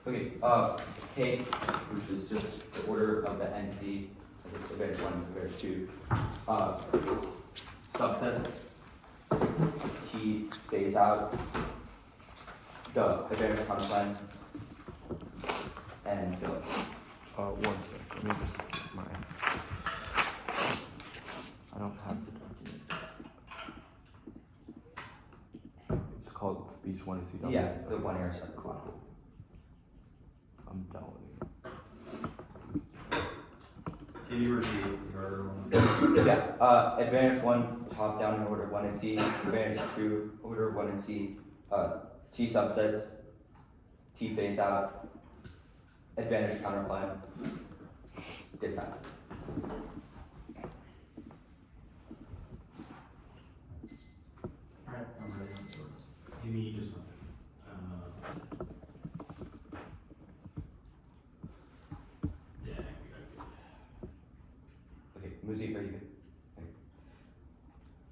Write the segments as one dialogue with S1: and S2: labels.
S1: Okay, case, which is just the order of the NC, I guess advantage 1, advantage 2. Subsets, T phase out, the advantage counterplan, and fill.
S2: 1 sec. Let me just get my. I don't have the document. It's called speech 1 CW.
S1: Yeah, the 1 error set clock.
S2: I'm downloading it.
S3: Can you review your
S1: Yeah, advantage 1, top down in order 1 and C, advantage 2, order 1 and C, T subsets, T phase out, advantage counterplan, discount.
S3: Alright, I'm ready. Give me just 1 second. Yeah, we got it.
S1: Okay, Muzzi, are you good?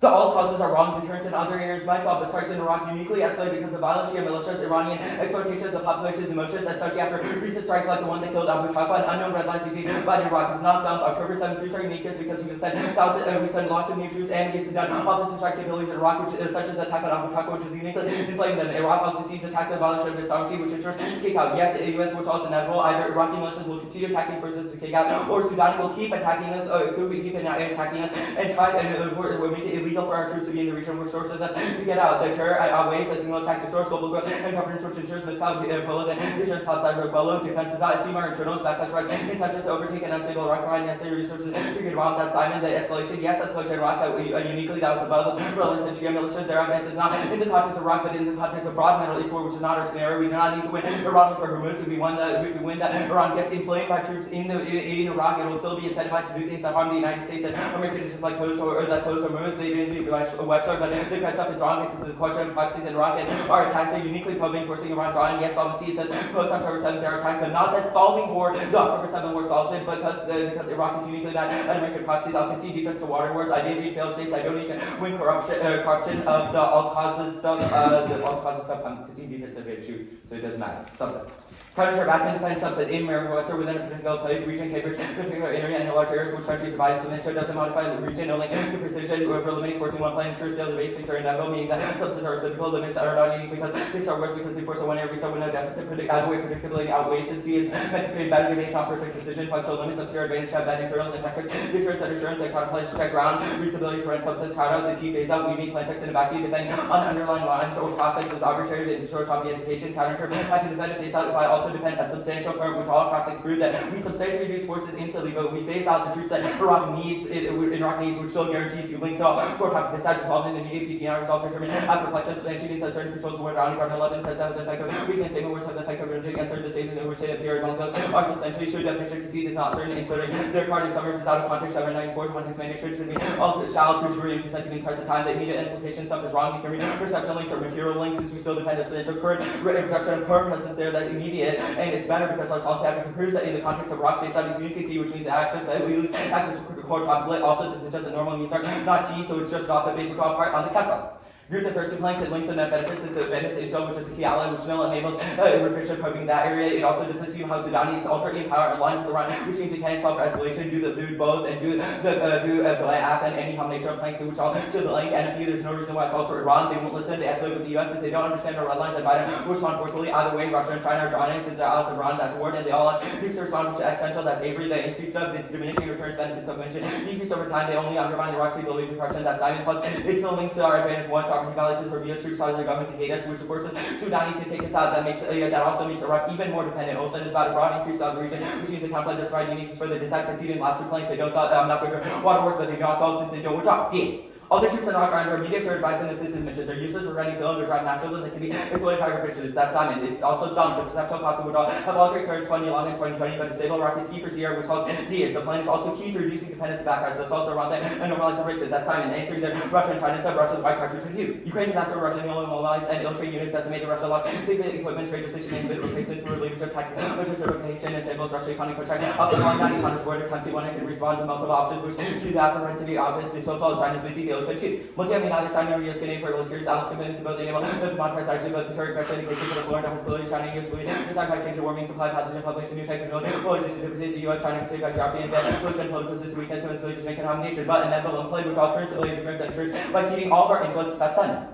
S1: The all causes are wrong deterrence and other areas might solve, but starts in Iraq uniquely escalated because of violent Shia militias, Iranian exploitation of the population's emotions, especially after recent strikes like the one that killed Abu Chaqqa. An unknown red lines between Iran and Iraq is not dumb. October 7th, proofs are uniqueness because we can send we send lots of new troops and against Sudan offensive strike capabilities in Iraq, which such as the attack on Abu Chaqqa, which is uniquely inflating them. Iraq also sees attacks of violation of its sovereignty, which ensures kick out. Yes, the US which also inevitable. Either Iraqi militias will continue attacking forces to kick out, or Sudan will keep attacking us, could we keep attacking us and try and we'll make it illegal for our troops to be in the region which forces us to get out. The terror outweighs a single attack distorts global growth and governance, which ensures miscalculated and visions outside Rebuttal. Defense is out. Assume our internals, backlash rise, incentives to overtake an unstable Iraq, provide necessary resources to get around that Simon. The escalation, yes, escalation in Iraq that uniquely that was above relevance and Shia militias. Their evidence is not in the context of Iraq, but in the context of broad Middle East war, which is not our scenario. We do not need to win Iran for Hormuz. If we win that Iran gets inflamed by troops in Iraq, it will still be incentivized to do things that harm the United States and American interests like close Hormuz. They didn't do West Shore, but the kind of stuff is wrong because the question of proxies in Iraq and our attacks are uniquely probing, forcing Iran drawing. Yes, solvency, it says post October 7th there are attacks, but not that solving war, the October 7th war solves it because Iraq is uniquely bad at American proxies. I'll concede defense to water wars. I did read failed states. I don't need to win corruption of the all causes stuff. The all causes stuff. I'm conceding defense to shoot, so it doesn't matter. Subsets. Counter back and defend subset in America West or within a particular place, region, capers, particular area, and large areas which countries divide. So this show doesn't modify the region, only the precision over limiting forcing one plan ensures still the base picture inevitable, meaning that subsets are reciprocal limits that are not unique because things are worse because they force a one area reset window deficit outweigh predictability outweighs since C is meant to create better debates on perfect precision, functional limits of zero advantage have bad internals and vectors, deterrence and assurance and contemplate check ground, reasonability prevent subsets crowd out, the T phase out, we need plain text in a vacuum, defending on underlying lines or process is arbitrary to ensure choppy education, counter I can defend a phase out if I also defend a substantial current which all cross prove that we substantially reduce forces instantly, but we phase out the troops that Iraq needs, which still guarantees you links all core topic decide resolved in immediate PPR resolve determined after reflection substantially means that certain controls were around Garden 11 says that the effect of weakness statement words have the effect of rendering answer the statement in which they appear among those are substantially should definition concedes is not certain inserting their card in summers is out of context 794 context mandate should be all shall to jury and presenting in parts of time the immediate implication stuff is wrong we can read perception links or material links since we still depend on substantial current reduction of current presence there that immediate and it's better because our also have to prove that in the context of rock face out is uniquely P, which means access that we lose access to core top lit. Also, this is just a normal means not T, so it's just not the face which all part on the capital. Group the first two planks and links and net benefits into benefits itself, which is a key ally, which now enables efficient probing that area. It also just assumes how Sudan is ultimately in power aligned with Iran, which means it can solve escalation, do both, and do the AF and any combination of planks, which all show the link. And if there's no reason why it's also for Iran, they won't listen. They escalate with the US if they don't understand our red lines and Biden will respond forcefully. Either way, Russia and China are drawing in since they're allies of Iran. That's war, and they all launch nukes to respond, which is essential. That's Avery. The increase of its diminishing returns benefits of mission. Decrease over time. They only undermine the Iraq's ability to corruption. That's Simon. Plus, it still links to our advantage one. Sovereignty violations for US troops telling the government to hate us, which forces Sudan to take us out. That also makes Iraq even more dependent. Also, it's about a broad increase out of the region, which means the conflict does provide uniqueness for the decide conceding last two planks. They don't solve. I'm not going to water wars, but they do not solve since they don't. We're talking. Other troops in Iraq are under immediate third advice and assistance mission. They're useless for running film, they're driving natural, and they can be exploited by officials. That's Simon. It's also dumb. The perceptual cost would have altered current 2011 and 2020, but the stable Iraq is key for Sierra, which solves D is. The plan is also key for reducing dependence to backfires. The assaults around that and normalize separation. That's Simon. Answering the Russia and China said Russia's white card between you. Ukraine is after Russia, normalize and ill-trained units decimated Russia lost significant equipment, trade restriction, and bid replacements for leadership taxes, which is exploitation and symbols, Russia economic contract, up to 190 China's border country, one can respond to multiple options, which to the apprehensive office, disposal of China's busy deal to achieve. Looking at me, neither China nor US getting for volunteers, Alice committed to both enable the monetary actually both deterrent pressure indication for the Florida hostilities, China and US pollution, design climate change, warming, supply, pathogen, publication, new type of control, coalition to present the US, China, Pacific, geography, and then pollution, political system, weakness, and facilities to make a domination, but inevitable and play which alternatively immigrants and ensures by ceding all of our influence, that's Sun.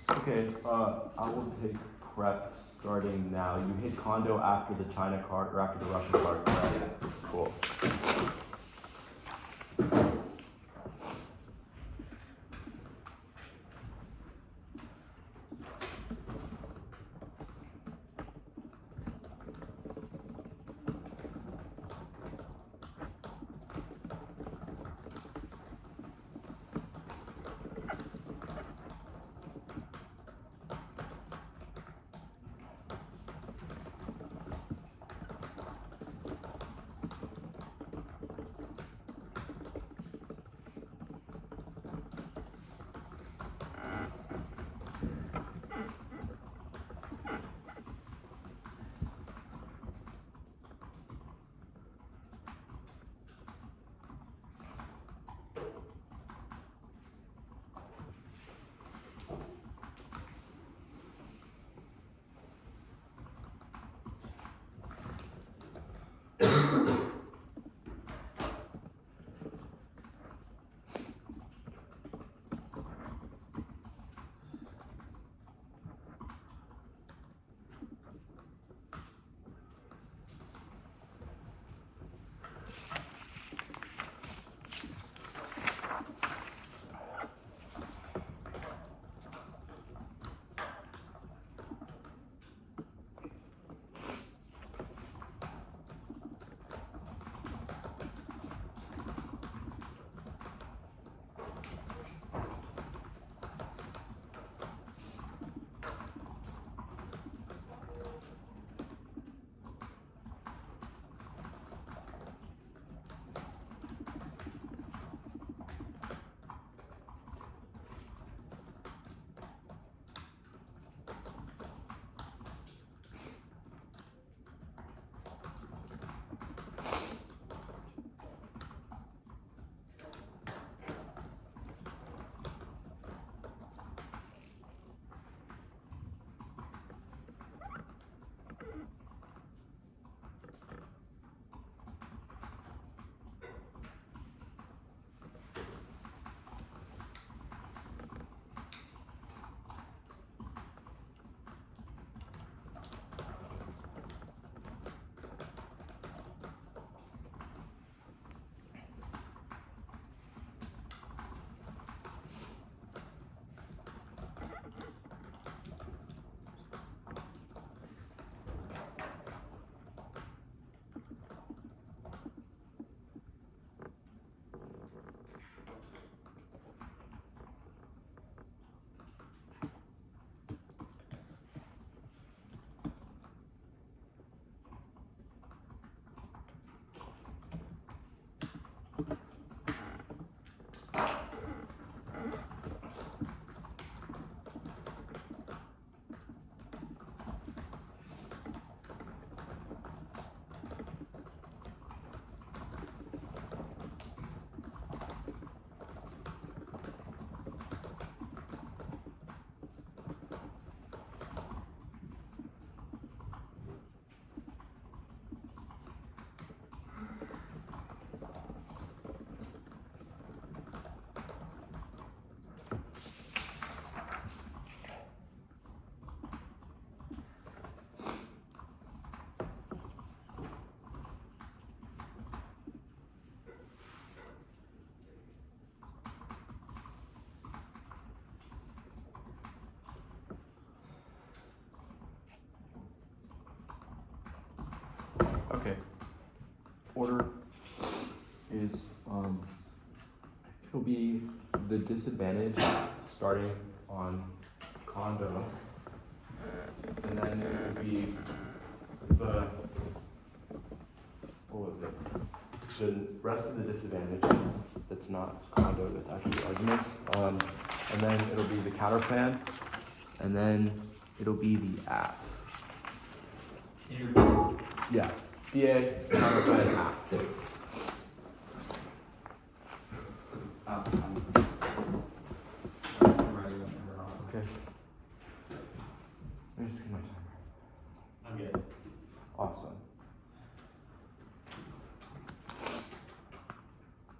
S2: Okay, I will take prep starting now. You hit condo after the China card or after the Russian card, correct? Cool. Okay. Order is it'll be the disadvantage starting on condo, and then it will be the what was it? The rest of the disadvantage that's not condo, that's actually arguments. And then it'll be the counter plan, and then it'll be the app. Yeah. DA, counter plan, act.
S3: I'm ready whenever else.
S2: Okay. Let me just get my timer.
S3: I'm good.
S2: Awesome.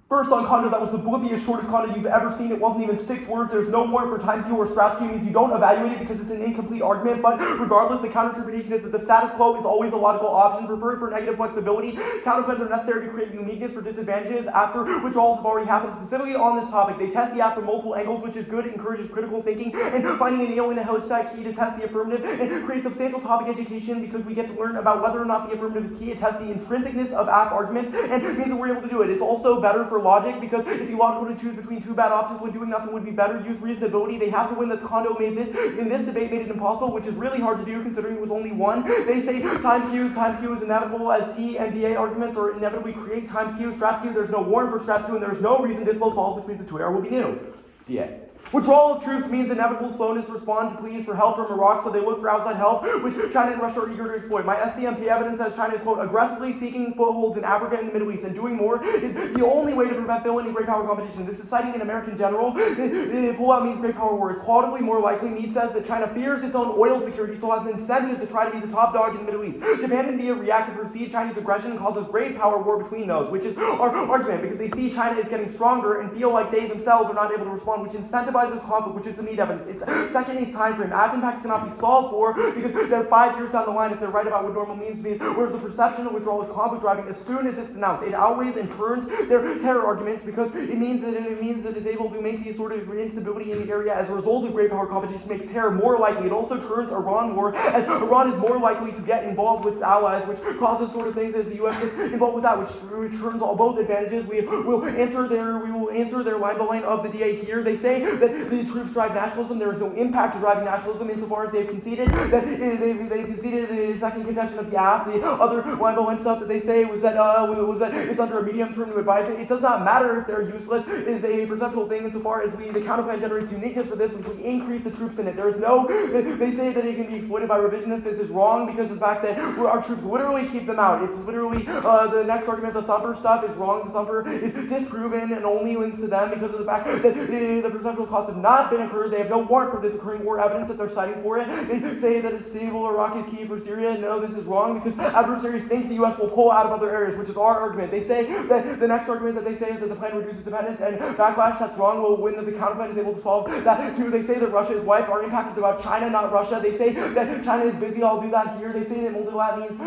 S2: First on condo, that was the blippiest shortest condo you've ever seen. It wasn't even 6 words. There's no warrant for time skew or strap skew. Means you don't evaluate it because it's an incomplete argument. But regardless, the counter interpretation is that the status quo is always a logical option. Preferred for negative flexibility. Counterclaims are necessary to create uniqueness for disadvantages after withdrawals have already happened. Specifically on this topic, they test the app from multiple angles, which is good. It encourages critical thinking and finding a nail in the haystack key to test the affirmative and create substantial topic education because we get to learn about whether or not the affirmative is key. It tests the intrinsicness of app arguments and means that we're able to do it. It's also better for logic because it's illogical to choose between 2 bad options when doing nothing would be better. Use reasonability. They have to win that the condo made this in this debate made it impossible, which is really hard to do considering it was only 1. They say time skew is inevitable as T and DA arguments or inevitably create time skew, strat skew. There's no warrant for strat skew and there's no reason dispo solves which means the 2 error will be new. DA. Withdrawal of troops means inevitable slowness to respond to pleas for help from Iraq, so they look for outside help, which China and Russia are eager to exploit. My SCMP evidence says China is, quote, aggressively seeking footholds in Africa and the Middle East, and doing more is the only way to prevent villain and great power competition. This is citing an American general. Pullout means great power war. It's qualitatively more likely. Mead says that China fears its own oil security, so has an incentive to try to be the top dog in the Middle East. Japan and India react to perceived Chinese aggression and causes great power war between those, which is our argument, because they see China is getting stronger and feel like they themselves are not able to respond, which incentivizes conflict, which is the Mead evidence. It's second is time frame. App impacts cannot be solved for because they're 5 years down the line if they're right about what normal means, whereas the perception of withdrawal is conflict driving as soon as it's announced. It outweighs and turns their terror arguments because it means that it's able to make these sort of instability in the area as a result of great power competition makes terror more likely. It also turns Iran war as Iran is more likely to get involved with its allies, which causes sort of things as the U.S. gets involved with that, which turns all both advantages. We will answer their line by line of the DA here. They say that the troops drive nationalism. There is no impact to driving nationalism insofar as they've conceded that they've conceded the second contention of the app. The other line by line stuff that they say was that it's under a medium term to advise it. It does not matter if they're useless. It is a perceptual thing insofar as the counterplan generates uniqueness for this, which we increase the troops in it. There is no. They say that it can be exploited by revisionists. This is wrong because of the fact that our troops literally keep them out. It's literally the next argument. The Thumper stuff is wrong. The Thumper is disproven and only links to them because of the fact that the perceptual costs have not been incurred. They have no warrant for this occurring or evidence that they're citing for it. They say that it's stable Iraq is key for Syria. No, this is wrong because adversaries think the U.S. will pull out of other areas, which is our argument. They say that the next argument that they say is that the plan reduces dependence and backlash. That's wrong. Will win that the counterplan is able to solve that too. They say that Russia is wiped. Our impact is about China, not Russia. They say that China is busy. I'll do that here. They say that multilateral means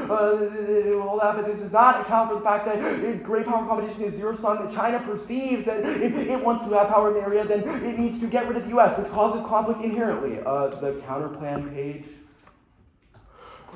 S2: all that, but this does not account for the fact that great power competition is zero sum. That China perceives that if it wants to have power in the area, then it needs to get rid of the U.S., which causes conflict inherently. The counterplan page.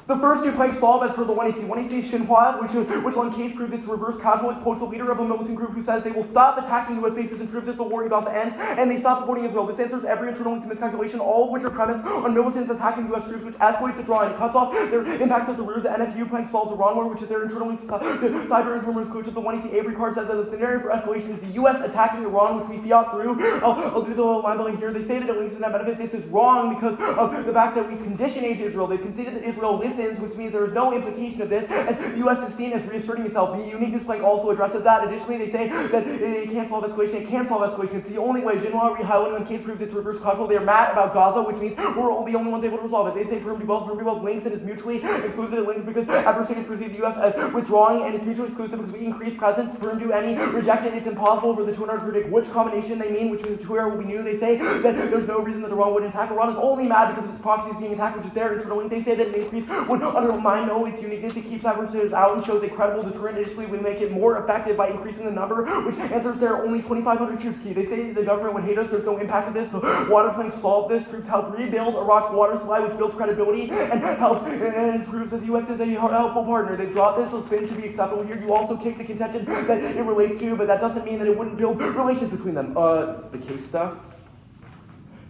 S2: The first 2 planks solve as per the 1AC. 1AC is Xinhua, which on case proves its reverse casual. It quotes a leader of a militant group who says they will stop attacking U.S. bases and troops if the war in Gaza ends, and they stop supporting Israel. This answers every internal link to miscalculation, all of which are premised on militants attacking U.S. troops, which escalates the draw and it cuts off their impacts at the rear. The NFU plank solves Iran war, which is their internal link to cyber informers, which is the 1AC. Avery card says that the scenario for escalation is the U.S. attacking Iran, which we fiat through. I'll do the line building here. They say that it links to that benefit. This is wrong because of the fact that we condition aid to Israel. They've conceded that Israel listens, which means there is no implication of this, as the U.S. is seen as reasserting itself. The uniqueness plank also addresses that. Additionally, they say that it can't solve escalation. It can solve escalation. It's the only way. Xinhua rehighlighting when case proves its reverse causal. They are mad about Gaza, which means we're the only ones able to resolve it. They say Perm do both links and is mutually exclusive. It links because adversaries perceive the U.S. as withdrawing, and it's mutually exclusive because we increase presence. Perm do any reject it. It's impossible for the 200 to predict which combination they mean, which means the 2 error will be new. They say that there's no reason that Iran would attack. Iran is only mad because of its proxies being attacked, which is their internal link. They say that an increase would undermine its uniqueness. It keeps adversaries out and shows a credible deterrent. Additionally, we make it more effective by increasing the number, which answers their only 2,500 troops key. They say the government would hate us. There's no impact of this. The water plank solves this. Troops help rebuild Iraq's water supply, which builds credibility and helps and proves that the U.S. is a helpful partner. They dropped this, so spin should be acceptable here. You also kick the contention that it relates to, but that doesn't mean that it wouldn't build relations between them. The case stuff.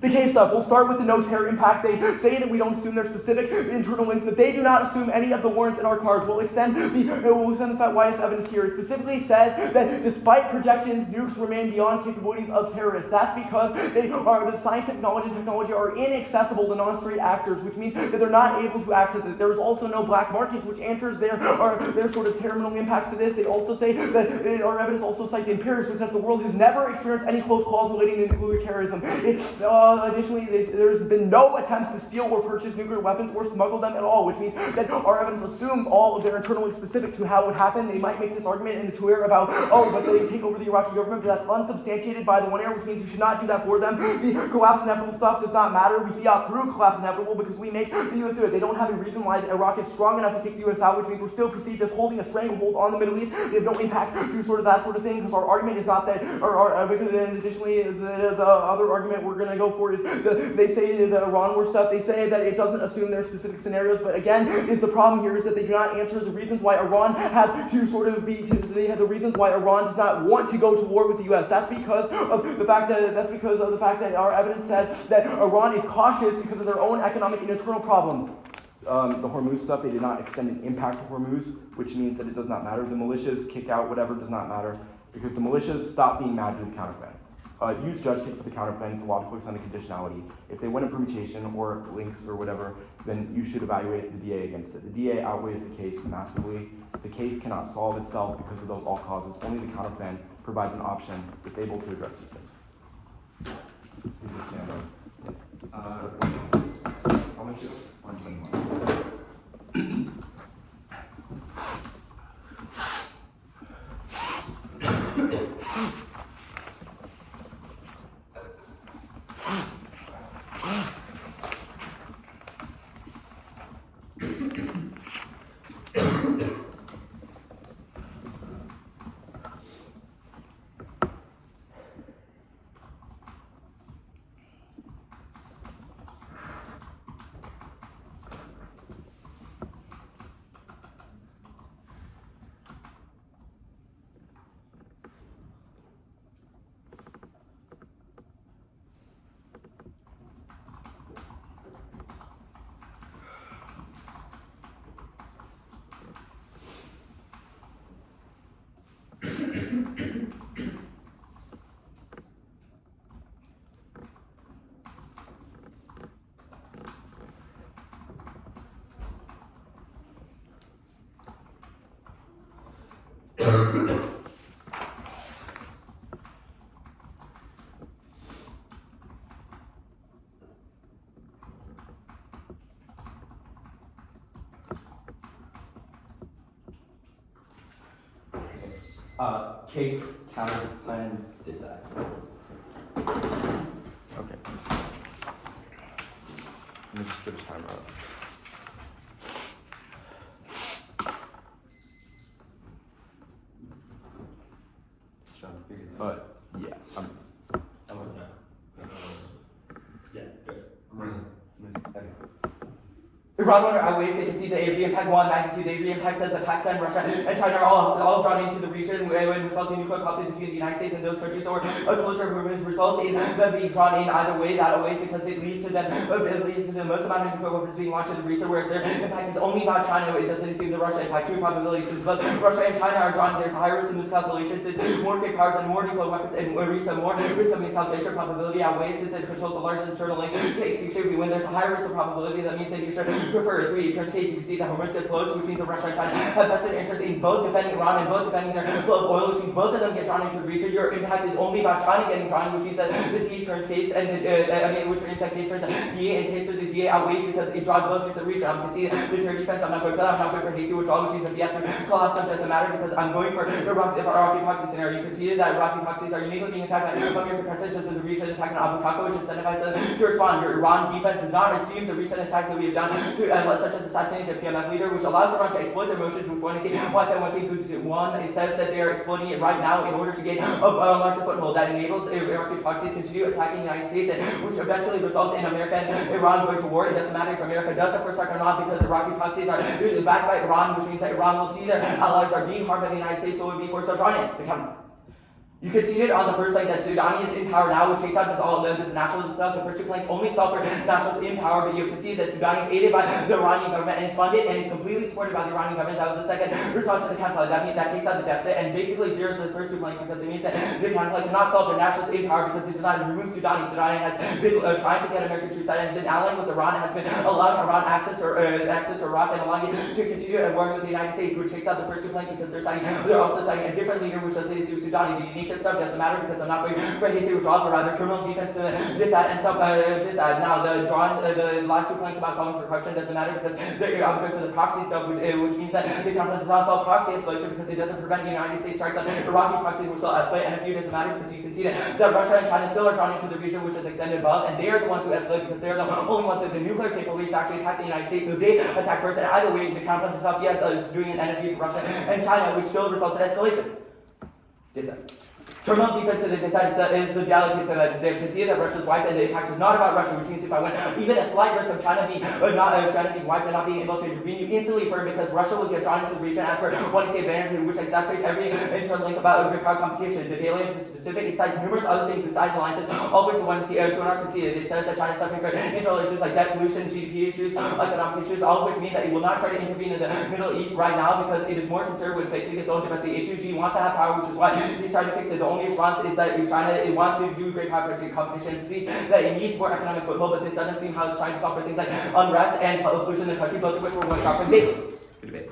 S2: The case stuff, we'll start with the no terror impact. They say that we don't assume their specific internal links, but they do not assume any of the warrants in our cards. We'll extend the fact YS evidence here. It specifically says that despite projections, nukes remain beyond capabilities of terrorists. That's because the scientific knowledge and technology are inaccessible to non-straight actors, which means that they're not able to access it. There is also no black markets, which answers their sort of terminal impacts to this. They also say that our evidence also cites empirics, which says the world has never experienced any close calls relating to nuclear terrorism. Additionally, there's been no attempts to steal or purchase nuclear weapons or smuggle them at all, which means that our evidence assumes all of their internal links specific to how it happened. They might make this argument in the two area about, but they take over the Iraqi government, but that's unsubstantiated by the one area, which means you should not do that for them. The collapse inevitable stuff does not matter. We fiat through collapse inevitable because we make the U.S. do it. They don't have a reason why Iraq is strong enough to kick the U.S. out, which means we're still perceived as holding a stranglehold on the Middle East. They have no impact to sort of that sort of thing, because our argument is not that, because then additionally, is the other argument we're going to go for is they say the Iran war stuff. They say that it doesn't assume their specific scenarios, but again, is the problem here is that they do not answer the reasons why Iran has to sort of they have the reasons why Iran does not want to go to war with the U.S. That's because of the fact that our evidence says that Iran is cautious because of their own economic and internal problems. The Hormuz stuff, they did not extend an impact to Hormuz, which means that it does not matter. The militias kick out, whatever, does not matter, because the militias stop being mad to the counterplan. Use judge kick for the counterplan to logical extent of conditionality. If they win a permutation or links or whatever, then you should evaluate the DA against it. The DA outweighs the case massively. The case cannot solve itself because of those all causes. Only the counterplan provides an option that's able to address these things.
S3: How much is it? 121.
S1: Case, counter, plan, decide.
S2: Okay. Let me just give a timer up. But yeah,
S3: I'm with that. Yeah, good. I'm ready. Okay.
S1: Iran wonder outweighs, they can see the AV impact 1 magnitude. The AV impact says that Pakistan, Russia, and China are all drawn into the region when resulting in nuclear conflict between the United States and those countries, or a closure of Hormuz results in them being drawn in either way. That outweighs because it leads to the most amount of nuclear weapons being launched in the region, whereas their impact is only about China. It doesn't assume the Russia impact. True probability says both Russia and China are drawn. There's a higher risk in miscalculations. Since more great powers and more nuclear weapons and more risk of miscalculation, probability outweighs since it controls the largest internal link to extinction. When there's a higher risk of probability, that means that you should prefer 3. In terms of case, you can see that Hormuz gets closed, which means that Russia and China have vested interest in both defending Iran and both defending their flow of oil, which means both of them get drawn into the region. Your impact is only about China getting drawn, which means that the DA turns case, and which means that case turns DA, and case turns the DA outweighs because it draws both into the region. You can see the terror defense. I'm not going for that. I'm not going for hasty withdrawal, which means that the after collapse doesn't matter because I'm going for the Iraqi proxy scenario. You can see that Iraqi proxies are uniquely being attacked by American percentages of the recent attack on Abu Chaka, which incentivizes them to respond. Your Iran defense does not assume the recent attacks that we have done, such as assassinating the PMF leader, which allows Iran to exploit their emotions, which one it says that they are exploiting it right now in order to gain a larger foothold that enables Iraqi proxies to continue attacking the United States, and which eventually results in America and Iran going to war. It doesn't matter if America does it for a second or not, because Iraqi proxies are backed by Iran, which means that Iran will see their allies are being harmed by the United States, so it would be forced to draw in the counter. You conceded on the first plank that Sudani is in power now, which takes out this nationalist stuff. The first two planks only solve for nationalists in power, but you conceded that Sudani is aided by the Iranian government and is funded and is completely supported by the Iranian government. That was the second response to the counterplan. That means that takes out the deficit and basically zeros the first two planks because it means that the counterplan cannot solve for nationalists in power because it does not remove Sudani. Sudani has been trying to get American troops out and has been allying with Iran and has been allowing Iran access to Iraq and allowing it to continue warring with the United States, which takes out the first two planks because they're also citing a different leader, which does lead to Sudani. The uniqueness stuff doesn't matter because I'm not going for a hasty withdrawal, but rather criminal defense to this ad and this ad. Now, the last two planks about solving for corruption doesn't matter because they're good for the proxy stuff, which means that the counterplan does not solve proxy escalation because it doesn't prevent the United States strikes on Iraqi proxies, which will escalate. And a few doesn't matter because you can see that Russia and China still are drawn into the region, which is extended above, and they are the ones who escalate because they're the only ones with the nuclear capabilities to actually attack the United States. So they attack first, and either way, the counterplan does not is doing an NFU to Russia and China, which still results in escalation. Terminal defense to the dissent is the reality, so that they can see that Russia's wiped and the impact is not about Russia, which means if I went even a slight risk of China being wiped and not being able to intervene, you instantly affirm because Russia will get drawn into the region as for one to advantage, which exacerbates every internal link about great power competition. The daily is specific, it cites numerous other things besides alliances, all of which one to see to not conceded. It says that China is suffering from internal issues like debt pollution, GDP issues, economic issues, all of which mean that it will not try to intervene in the Middle East right now because it is more concerned with fixing its own domestic issues. She wants to have power, which is why he's trying to fix it. The only response is that China wants to do great power competition. It sees that it needs more economic foothold, but this doesn't seem how it's trying to solve for things like unrest and pollution in the country, both of which were one sharp and big. Good debate.